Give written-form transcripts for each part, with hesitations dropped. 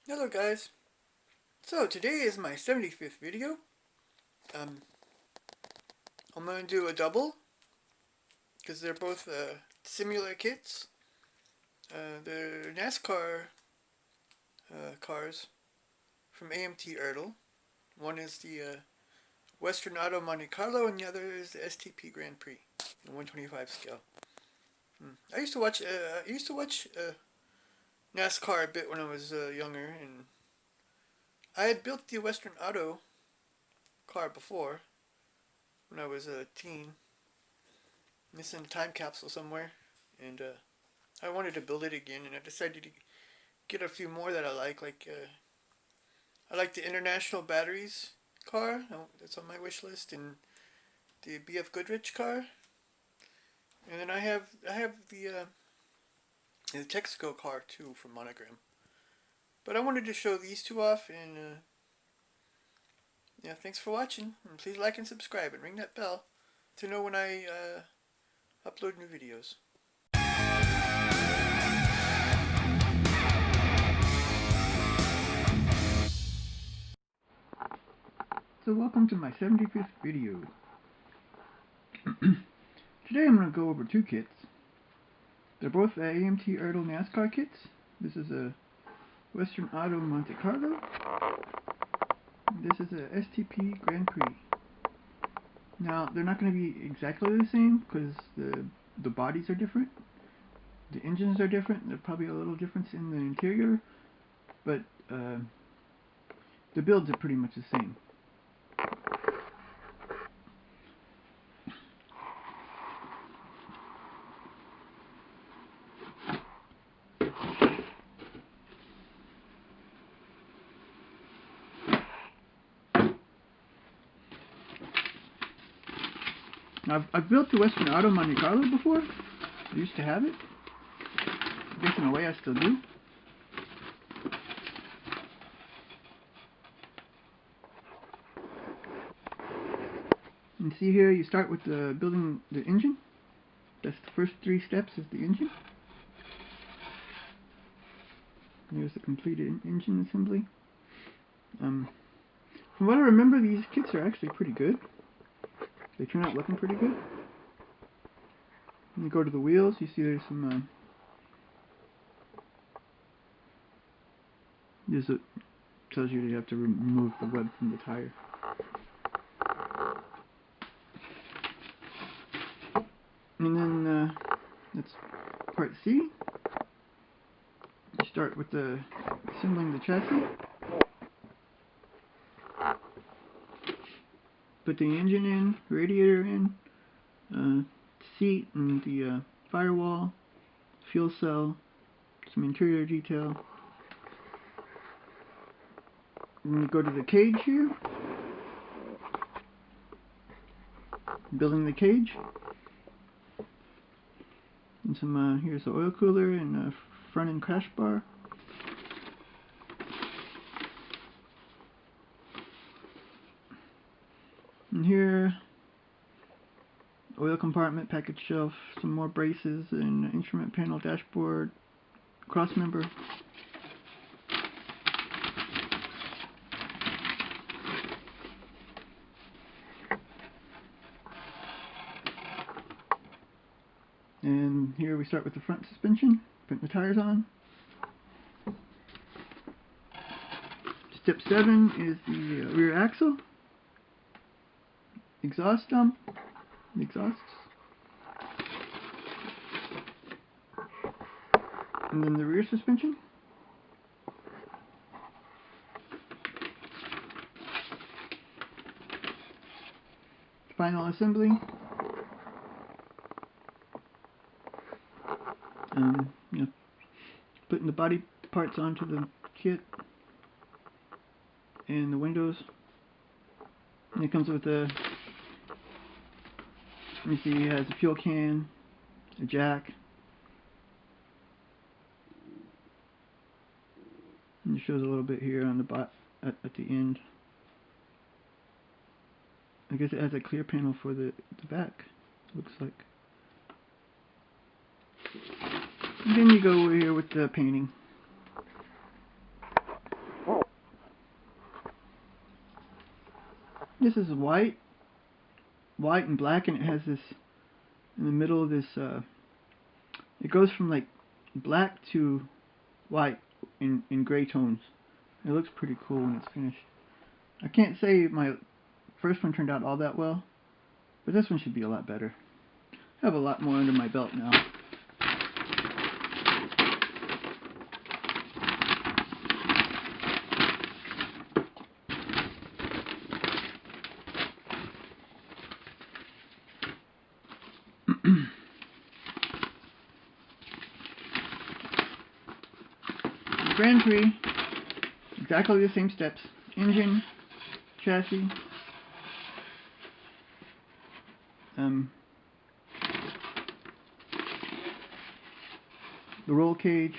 Hello guys. So today is my 75th video. Um, I'm going to do a double because they're both similar kits. They're NASCAR cars from AMT ERTL. One is the Western Auto Monte Carlo and the other is the STP Grand Prix, the 125 scale. I used to watch NASCAR a bit when I was younger, and I had built the Western Auto car before when I was a teen. It's in a time capsule somewhere, and I wanted to build it again, and I decided to get a few more that I like. I like the International Batteries car. That's on my wish list, and the BF Goodrich car. And then I have the Texaco car too from Monogram. But I wanted to show these two off, and yeah, thanks for watching. And please like and subscribe and ring that bell to know when I upload new videos. So welcome to my 75th video. Today I'm going to go over two kits. They're both AMT ERTL NASCAR kits. This is a Western Auto Monte Carlo. This is a STP Grand Prix. Now they're not going to be exactly the same because the bodies are different. The engines are different. There's probably a little difference in the interior, but the builds are pretty much the same. Now, I've built the Western Auto Monte Carlo before. I used to have it. I guess in a way I still do. And see here, you start with building the engine. That's the first three steps is the engine. Here's the completed engine assembly. From what I remember, these kits are actually pretty good. They turn out looking pretty good. When you go to the wheels, you see there's some it tells you have to remove the web from the tire. And then that's part C. You start with assembling the chassis. Put the engine in, radiator in, seat and the firewall, fuel cell, some interior detail. And you go to the cage here. Building the cage. And some here's the oil cooler and a front end crash bar. And here, oil compartment, package shelf, some more braces, and instrument panel, dashboard, cross member. And here we start with the front suspension, put the tires on. Step 7 is the rear axle. Exhaust dump, exhausts, and then the rear suspension. Final assembly. You know, putting the body parts onto the kit and the windows. And it comes with a. Let me see, it has a fuel can, a jack, and it shows a little bit here on the at the end. I guess it has a clear panel for the back, looks like. And then you go over here with the painting. This is white and black, and it has this in the middle of this. It goes from like black to white in gray tones. It looks pretty cool when it's finished. I can't say my first one turned out all that well, but this one should be a lot better. I have a lot more under my belt now. Grand Prix, exactly the same steps. Engine, chassis, the roll cage,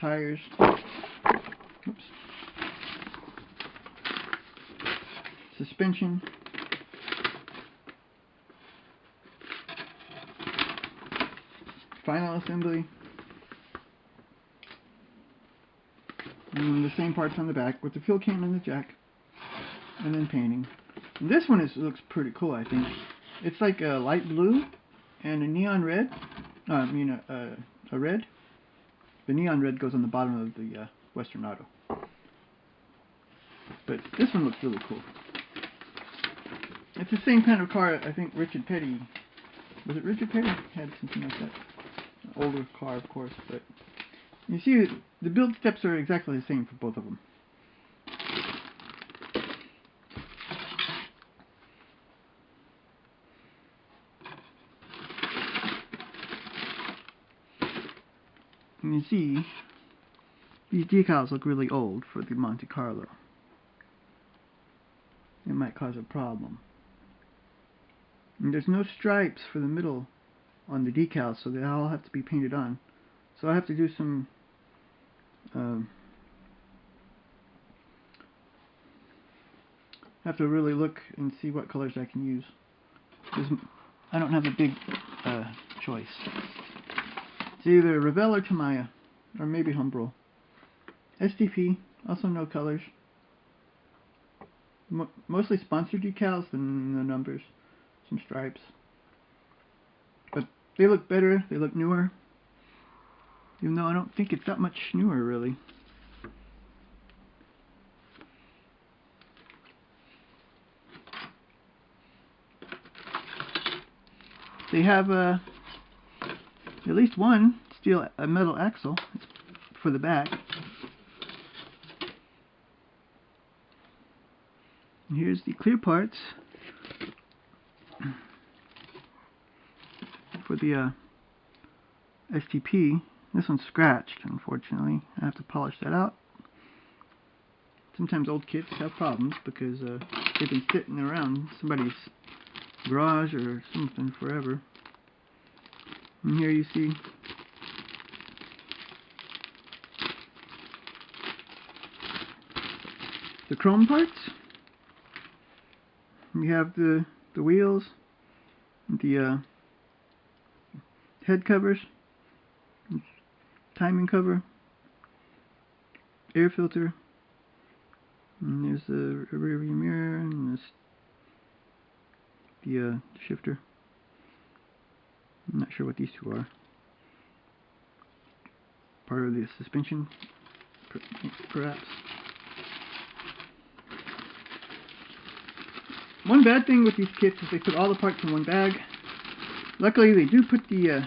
tires, oops, suspension, final assembly, and the same parts on the back with the fuel can and the jack, and then painting. And this one looks pretty cool, I think. It's like a light blue and a neon red. A red. The neon red goes on the bottom of the Western Auto. But this one looks really cool. It's the same kind of car I think Richard Petty, was it Richard Petty? Had something like that. An older car, of course, but you see the build steps are exactly the same for both of them. And you see, these decals look really old for the Monte Carlo. It might cause a problem. And there's no stripes for the middle on the decals, so they all have to be painted on. So I have to do some have to really look and see what colors I can use, because I don't have a big choice. It's either Revell or Tamiya, or maybe Humbrol. STP, also no colors. Mostly sponsored decals than the numbers. Some stripes. But they look better, they look newer. Even though I don't think it's that much newer, really. They have at least one a metal axle for the back. And here's the clear parts for the STP. This one's scratched, unfortunately. I have to polish that out. Sometimes old kits have problems because they've been sitting around somebody's garage or something forever. And here you see the chrome parts. You have the wheels, the head covers, timing cover, air filter, and there's the rear view mirror, and this, the shifter. I'm not sure what these two are. Part of the suspension, perhaps. One bad thing with these kits is they put all the parts in one bag. Luckily, they do put the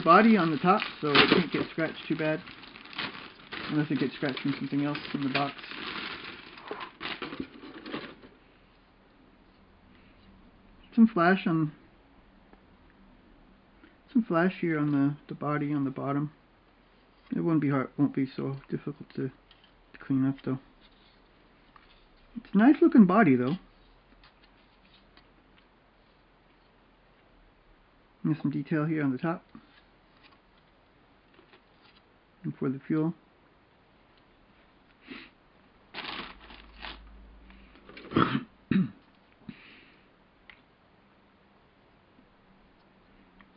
body on the top, so it can't get scratched too bad, unless it gets scratched from something else in the box. Some flash here on the body on the bottom. It won't be so difficult to clean up though. It's a nice looking body though. There's some detail here on the top. And for the fuel.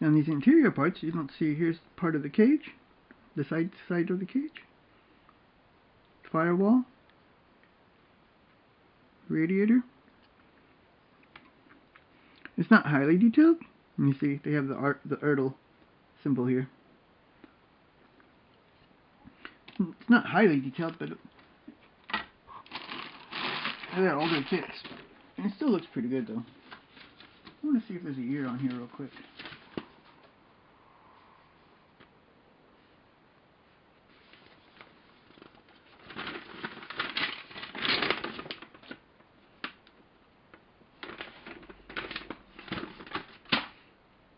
Now these interior parts, you don't see, here's part of the cage, the side of the cage, firewall, radiator. It's not highly detailed. You see, they have the ERTL symbol here. It's not highly detailed, but they're older kits. And it still looks pretty good, though. I want to see if there's a year on here real quick.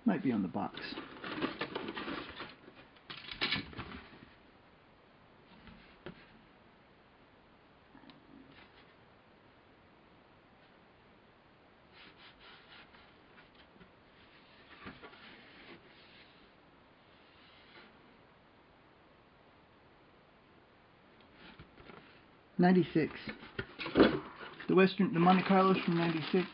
Might be on the box. '96. The Monte Carlo's from '96.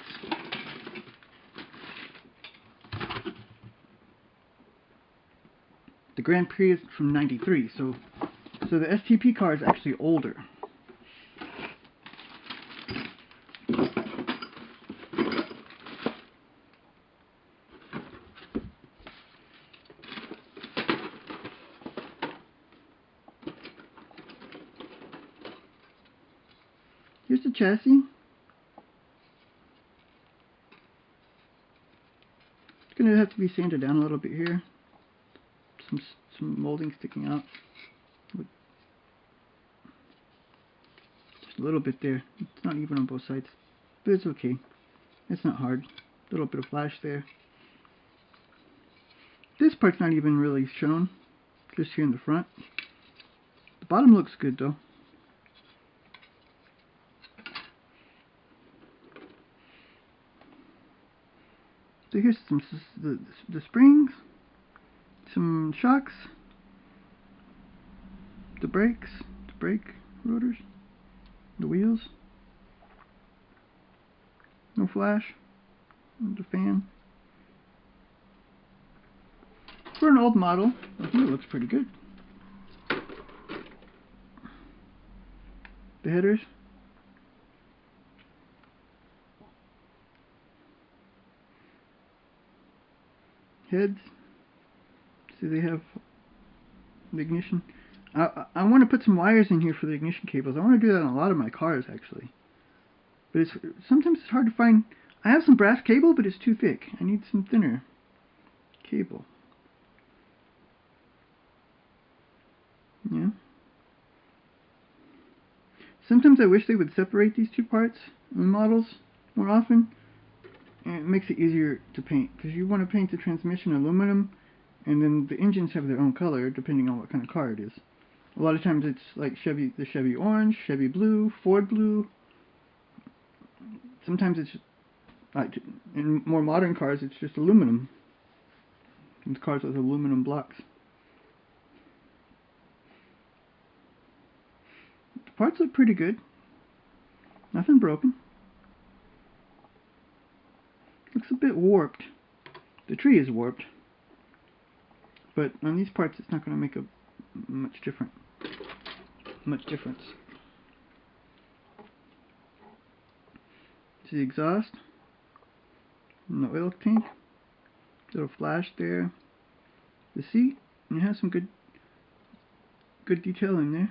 The Grand Prix is from '93, so the STP car is actually older. Here's the chassis. It's gonna have to be sanded down a little bit here. Some molding sticking out. Just a little bit there. It's not even on both sides, but it's okay. It's not hard. A little bit of flash there. This part's not even really shown, just here in the front. The bottom looks good though. So here's the springs, some shocks, the brakes, the brake rotors, the wheels, no flash, and the fan. For an old model, I think it looks pretty good. The headers. Heads. See, they have the ignition. I want to put some wires in here for the ignition cables. I want to do that on a lot of my cars, actually. But sometimes it's hard to find. I have some brass cable, but it's too thick. I need some thinner cable. Yeah. Sometimes I wish they would separate these two parts in models more often. And it makes it easier to paint, because you want to paint the transmission aluminum, and then the engines have their own color depending on what kind of car it is. A lot of times it's like the Chevy orange, Chevy blue, Ford blue. Sometimes it's like in more modern cars it's just aluminum. And cars with aluminum blocks. The parts look pretty good. Nothing broken. Looks a bit warped. The tree is warped, but on these parts it's not going to make a much difference. See the exhaust, and the oil tank, little flash there. The seat, and it has some good detail in there.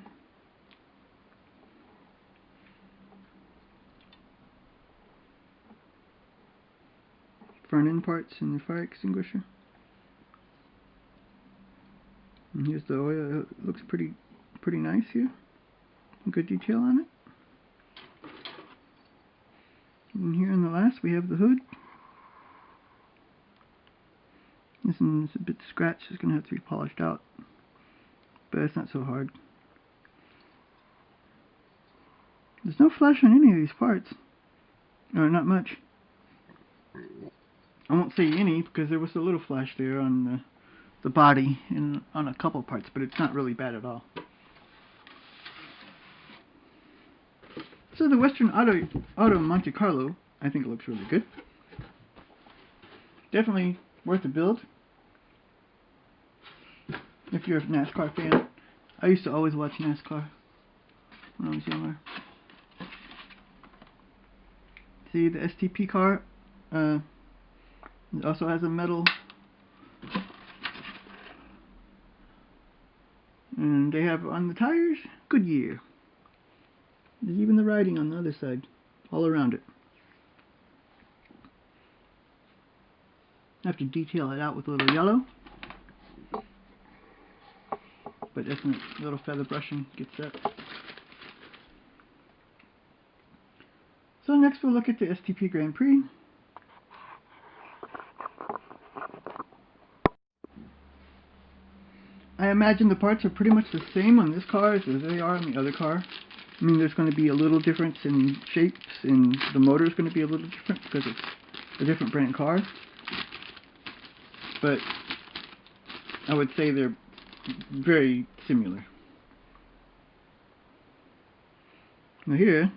Front end parts and the fire extinguisher. And here's the oil. It looks pretty nice here. Good detail on it. And here in the last we have the hood. This one's a bit scratched. It's going to have to be polished out, but it's not so hard. There's no flash on any of these parts. Or not much. I won't say any because there was a little flash there on the body and on a couple parts, but it's not really bad at all. So the Western Auto Monte Carlo, I think it looks really good. Definitely worth a build if you're a NASCAR fan. I used to always watch NASCAR when I was younger. See the STP car it also has a metal, and they have on the tires Goodyear. There's even the writing on the other side all around it. I have to detail it out with a little yellow, but just a little feather brushing gets that. So next we'll look at the STP Grand Prix. I imagine the parts are pretty much the same on this car as they are on the other car. I mean, there's going to be a little difference in shapes, and the motor is going to be a little different because it's a different brand car. But I would say they're very similar. Now here,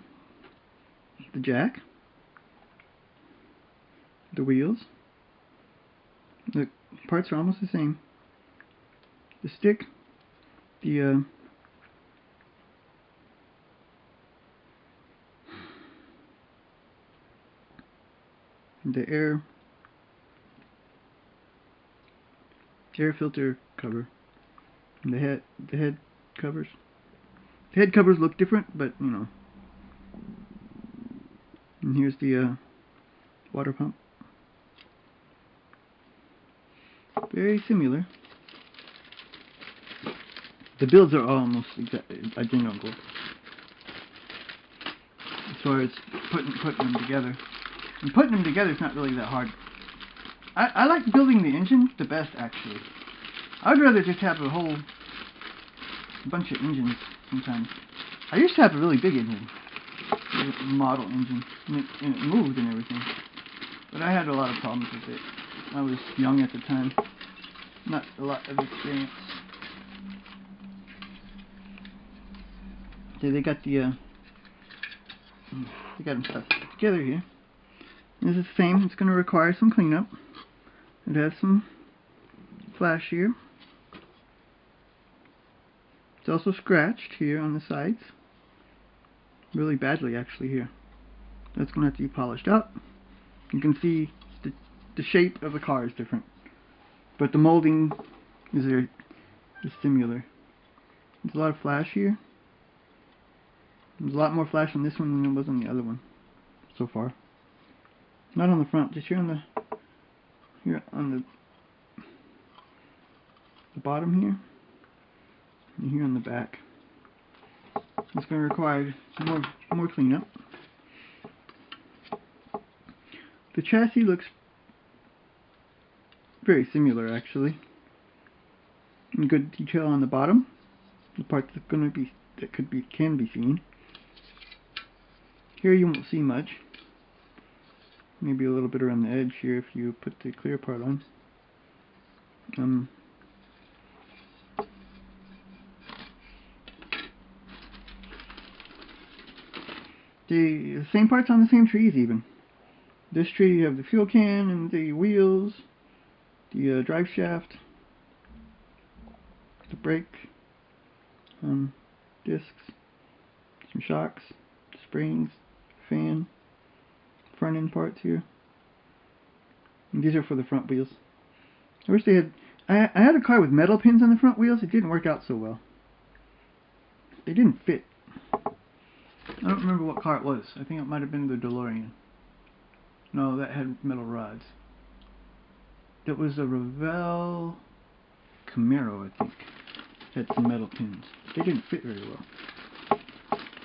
the jack, the wheels, the parts are almost the same. The stick, the air filter cover, and the head covers. The head covers look different, but you know. And here's the water pump. Very similar. The builds are almost identical as far as putting them together. And putting them together is not really that hard. I like building the engine the best, actually. I would rather just have a whole bunch of engines sometimes. I used to have a really big engine, a model engine, and it moved and everything. But I had a lot of problems with it. I was young at the time, not a lot of experience. So they got them stuck together here. This is the same. It's going to require some cleanup. It has some flash here. It's also scratched here on the sides. Really badly, actually, here. That's going to have to be polished up. You can see the shape of the car is different, but the molding is similar. There's a lot of flash here. There's a lot more flash on this one than there was on the other one so far. Not on the front, just here on the bottom here, and here on the back. It's going to require more cleanup. The chassis looks very similar, actually. And good detail on the bottom. The parts that can be seen. Here you won't see much. Maybe a little bit around the edge here if you put the clear part on. The same parts on the same trees even. This tree you have the fuel can and the wheels, the drive shaft, the brake, discs, some shocks, springs, fan, front end parts here. And these are for the front wheels. I wish they had. I had a car with metal pins on the front wheels. It didn't work out so well. They didn't fit. I don't remember what car it was. I think it might have been the DeLorean. No, that had metal rods. It was a Revell Camaro, I think. Had some metal pins. They didn't fit very well.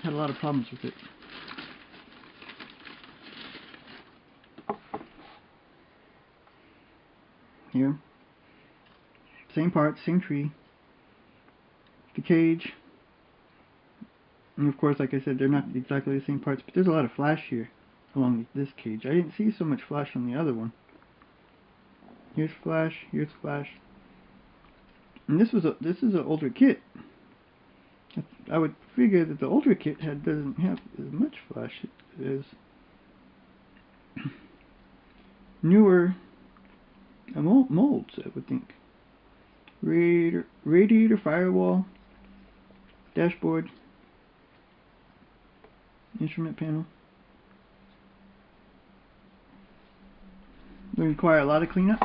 Had a lot of problems with it. Here. Same parts, same tree. The cage. And of course, like I said, they're not exactly the same parts, but there's a lot of flash here along this cage. I didn't see so much flash on the other one. Here's flash, here's flash. And this is an older kit. I would figure that the older kit doesn't have as much flash as newer molds, I would think. Radiator, firewall, dashboard, instrument panel. They require a lot of cleanup.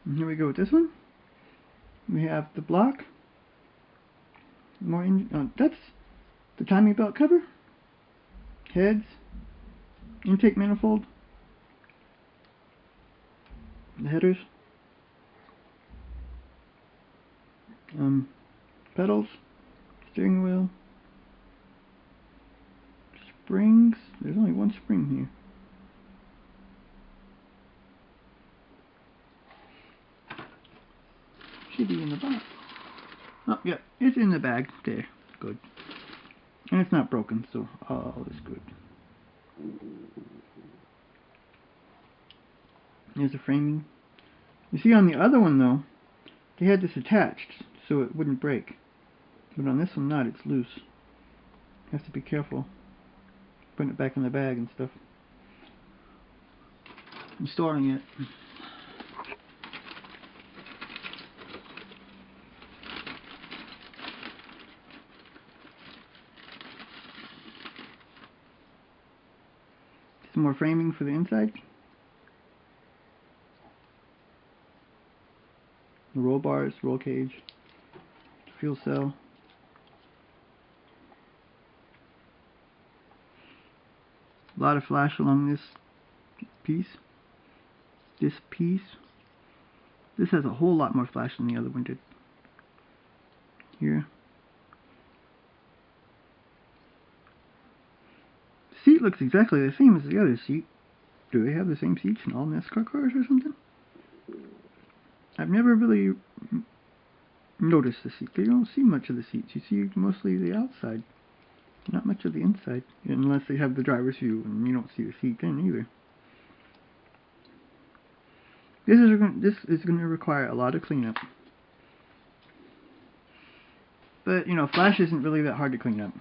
And here we go with this one. We have the block. More that's the timing belt cover. Heads. Intake manifold. The headers. Pedals. Steering wheel. Springs. There's only one spring here. Should be in the box. Oh, yeah, it's in the bag. There. Good. And it's not broken, so all is good. There's the framing. You see on the other one, though, they had this attached so it wouldn't break. But on this one, not. It's loose. You have to be careful putting it back in the bag and stuff. And storing it. Some more framing for the inside. The roll bars, roll cage, fuel cell. A lot of flash along this piece. This has a whole lot more flash than the other one did. Here. The seat looks exactly the same as the other seat. Do they have the same seats in all NASCAR cars or something? I've never really noticed the seat. You don't see much of the seats. You see mostly the outside. Not much of the inside. Unless they have the driver's view and you don't see the seat then either. This is going to require a lot of cleanup. But, you know, flash isn't really that hard to clean up.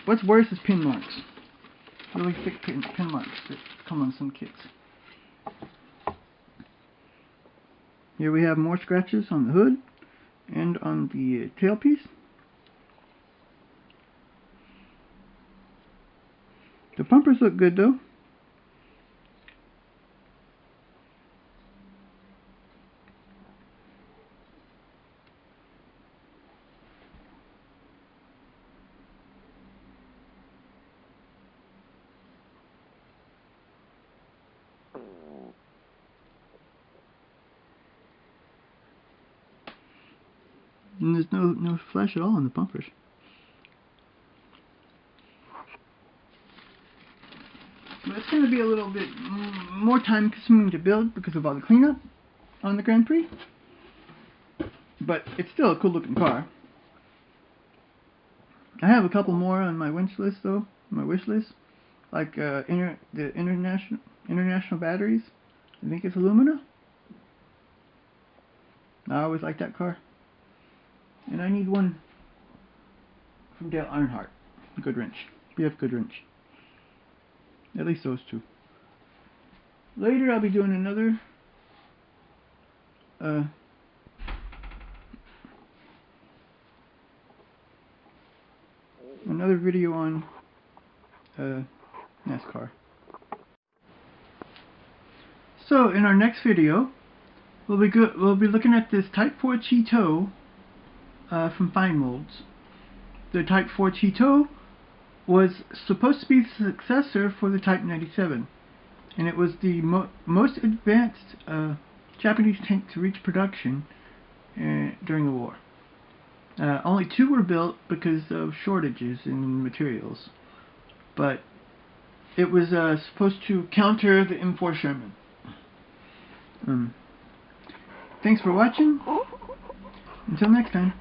What's worse is pin marks. Really thick pin marks that come on some kits. Here we have more scratches on the hood and on the tailpiece. The bumpers look good though. And there's no flash at all on the bumpers. But it's going to be a little bit more time consuming to build because of all the cleanup on the Grand Prix. But it's still a cool looking car. I have a couple more on my wish list though. My wish list. Like the international batteries. I think it's Illumina. I always like that car. And I need one from Dale Earnhardt. Goodwrench. BF Goodwrench. At least those two. Later I'll be doing another video on NASCAR. So in our next video we'll be looking at this Type 4 Cheeto from Fine Molds. The Type 4 Cheeto was supposed to be the successor for the Type 97, and it was the most advanced Japanese tank to reach production during the war. Only 2 were built because of shortages in materials, but it was supposed to counter the M4 Sherman. Thanks for watching. Until next time.